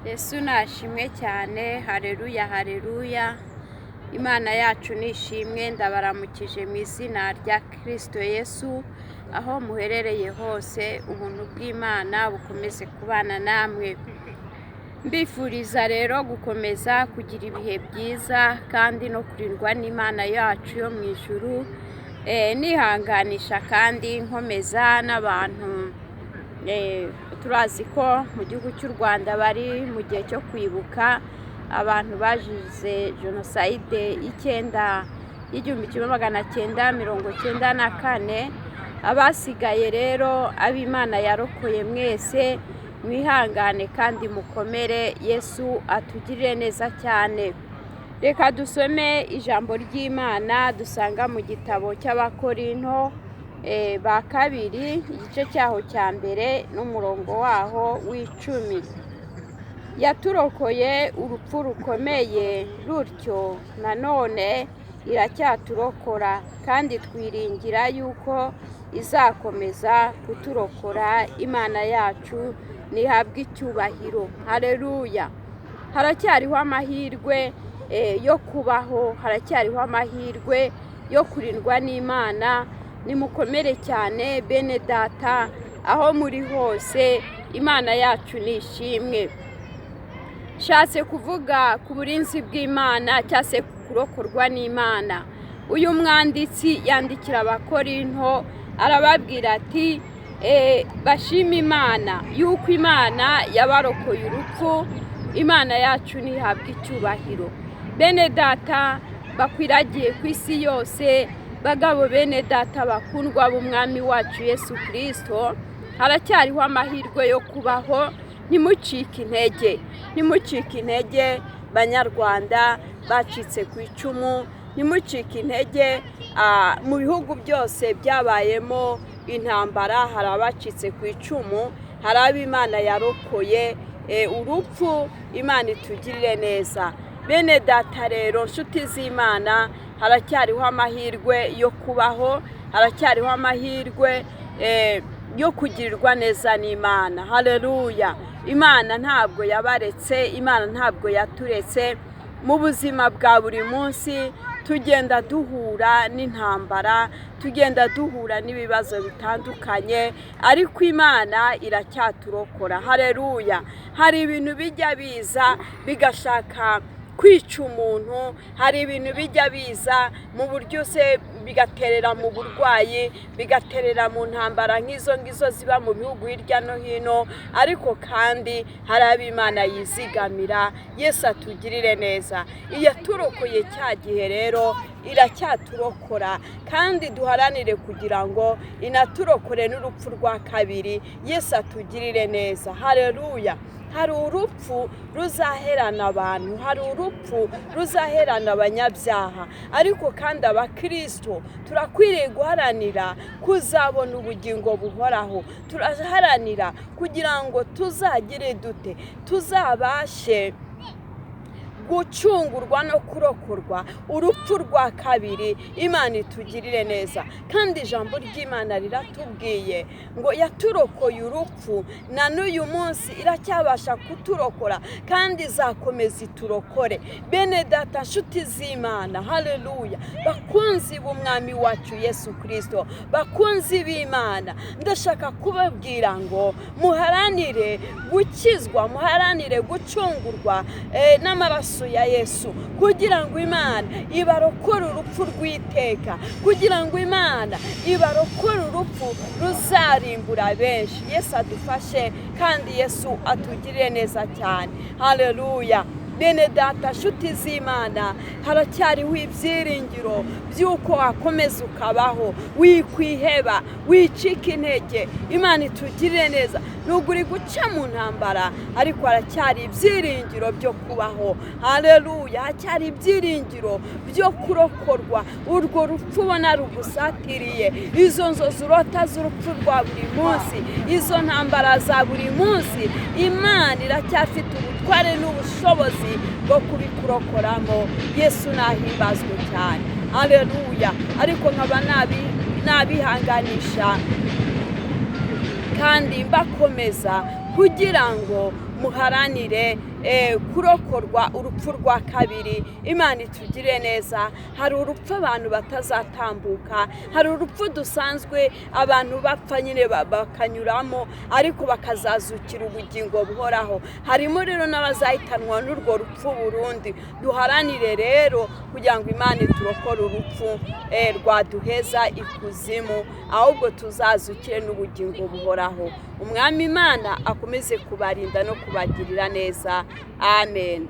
Yesu nashimwe cyane, haleluya haleluya. Imana yacu nishimwe, ndabaramukije mu izina rya Kristo Yesu. Aho muherereye hose, ubuntu bw'Imana bukomeze kubana namwe. Mbifuriza rero gukomeza kugira ibihe byiza kandi no kurindwa n'Imana yacu yo mu ijuru. Nihanganisha kandi nkomeza n'abantu turazi ko mu gihugu cy'u Rwanda bari mu gihe cyo kwibuka abantu bazize jenoside y'1994. Abasigaye rero ab'Imana yarokoye mwese mwihangane kandi mukomere, Yesu atugirire neza cyane. Reka dusome ijambo ry'Imana dusanga mu gitabo cy'Abakorinto ba kabiri, igice cyaho cya mbere n'umurongo waho w'10. Yaturokoye urupfu rukomeye, rutyo nanone iracyaturokora, kandi twiringira yuko izakomeza kuturokora. Imana yacu nihabwe icyubahiro. Haleluya. Haracyariho amahirwe yo kubaho, haracyariho amahirwe yo kurindwa n'Imana. Nimukomere cyane bene data, aho muri hose, Imana yacu nishimwe. Shatse kuvuga ku burinzi bw'Imana cyangwa se kurokorwa n'Imana. Uyu mwanditsi yandikira Abakorinto arababwira ati bashima Imana yuko Imana yabarokoye urupfu. Imana yacu nihabwe icyubahiro. Bene data bakwiragiye ku isi yose, bagabo bene data bakundwa b'Umwami wacu Yesu Kristo, haracyariho amahirwe yo kubaho. Ntimucike intege, ntimucike intege Banyarwanda bacitse ku icumu. Ntimucike intege, mu bihugu byose byabayemo intambara hari abacitse ku icumu, hari ab'Imana yarokoye urupfu. Imana itugirire neza. Bene data rero, nshuti z'Imana, haracyariho amahirwe yo kubaho, haracyariho amahirwe yo kugirirwa neza n'Imana. Haleluya. Imana ntabwo yabaretse, Imana ntabwo yaturetse. Mu buzima bwa buri munsi tugenda duhura n'intambara, tugenda duhura n'ibibazo bitandukanye, ariko Imana iracyaturokora. Haleluya. Hari ibintu bijya biza bigashaka kwica umuntu, hari ibintu bijya biza mu buryo se bigaterera mu burwayi, bigaterera mu ntambara nk'izo ngizo ziba mu bihugu hirya no hino, ariko kandi hari ab'Imana yizigamira. Yesu atugirire neza. Iyaturokoye cya gihe rero iracyaturokora, kandi duharanire kugira ngo inaturokore n'urupfu rwa kabiri. Yesu atugirire neza. Haleluya. Hari urupfu ruzaherana abantu, hari urupfu ruzaherana abanyabyaha, ariko kandi Abakristo turakwiriye guharanira kuzabona ubugingo buhoraho. Turaharanira kugira ngo tuzagire dute, tuzabashe gucungurwa no kurokorwa urupfu rwa kabiri. Imana itugirire neza. Kandi ijambo ry'Imana riratubwiye ngo yaturokoye urupfu, na n'uyu munsi iracyabasha kuturokora, kandi izakomeza iturokore. Bene data, nshuti z'Imana, haleluya, bakunzi b'Umwami wacu Yesu Kristo, bakunzi b'Imana, ndashaka kubabwira ngo muharanire gukizwa, muharanire gucungurwa n'amaraso ya Yesu, kugira ngo Imana ibarokore urupfu rw'iteka, kugira ngo Imana ibarokore urupfu ruzarimbura benshi. Yesu adufashe, kandi Yesu atugirire neza cyane. Haleluya. Bene data, nshuti z'Imana, haracyariho ibyiringiro by'uko wakomeza ukabaho, wikwiheba, wicika intege. Imana itugirire neza. Nubwo uri guca mu ntambara, ariko haracyari ibyiringiro byo kubaho. Haleluya. Hacyari ibyiringiro byo kurokorwa urwo rupfu ubona rugusatiriye, izo nzozi urota z'urupfu rwa buri munsi, izo ntambara za buri munsi. Imana iracyafite ubutware n'ubushobozi bwo kubikurokoramo. Yesu nahimbazwe cyane. Haleluya. Ariko nkaba nabihanganisha kandi mbakomeza kugira ngo muharanire kurokorwa urupfu rwa kabiri. Imana itugire neza. Hari urupfu abantu batazatambuka, hari urupfu dusanzwe abantu bapfa nyine bakanyuramo ariko bakazazukira ubugingo buhoraho. Harimo rero n'abazahitanwa n'urwo rupfu burundi. Duharanire rero kugira ngo Imana iturokore urupfu rwaduheza ikuzimu, ahubwo tuzazukire n'ubugingo buhoraho. Umwami Imana akomeze kubarinda no kubagirira neza. Amen.